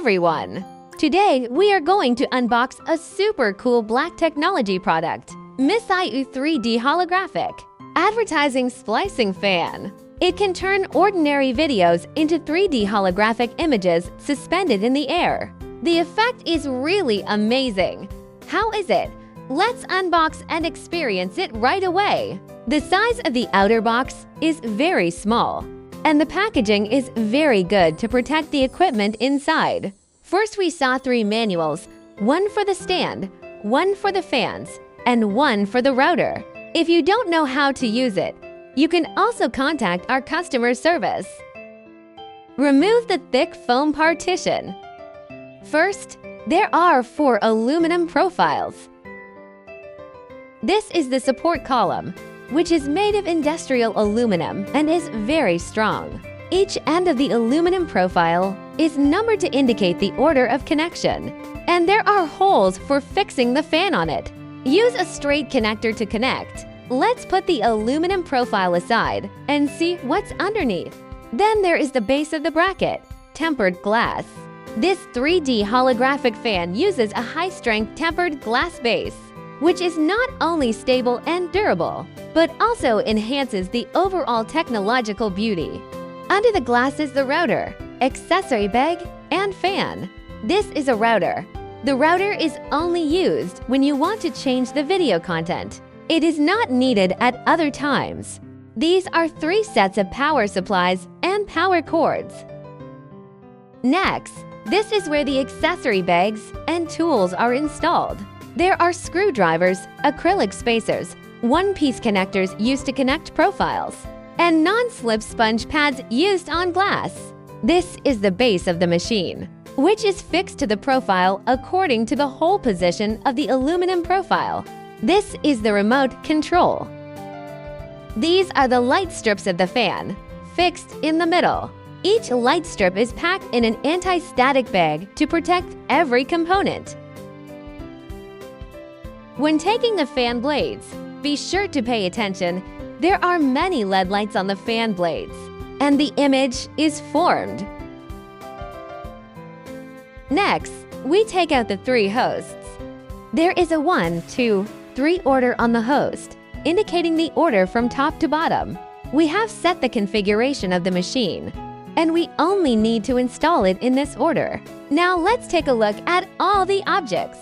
everyone! Today, we are going to unbox a super cool black technology product, Missyou 3D Holographic Advertising Splicing Fan. It can turn ordinary videos into 3D holographic images suspended in the air. The effect is really amazing. How is it? Let's unbox and experience it right away. The size of the outer box is very small, and the packaging is very good to protect the equipment inside. First, we saw 3 manuals, one for the stand, one for the fans, and one for the router. If you don't know how to use it, you can also contact our customer service. Remove the thick foam partition. First, there are 4 aluminum profiles. This is the support column, which is made of industrial aluminum and is very strong. Each end of the aluminum profile is numbered to indicate the order of connection, and there are holes for fixing the fan on it. Use a straight connector to connect. Let's put the aluminum profile aside and see what's underneath. Then there is the base of the bracket, tempered glass. This 3D holographic fan uses a high-strength tempered glass base, which is not only stable and durable, but also enhances the overall technological beauty. Under the glass is the router, accessory bag, and fan. This is a router. The router is only used when you want to change the video content. It is not needed at other times. These are 3 sets of power supplies and power cords. Next, this is where the accessory bags and tools are installed. There are screwdrivers, acrylic spacers, one-piece connectors used to connect profiles, and non-slip sponge pads used on glass. This is the base of the machine, which is fixed to the profile according to the hole position of the aluminum profile. This is the remote control. These are the light strips of the fan, fixed in the middle. Each light strip is packed in an anti-static bag to protect every component. When taking the fan blades, be sure to pay attention. There are many LED lights on the fan blades, and the image is formed. Next, we take out the 3 hosts. There is a 1, 2, 3 order on the host, indicating the order from top to bottom. We have set the configuration of the machine, and we only need to install it in this order. Now let's take a look at all the objects.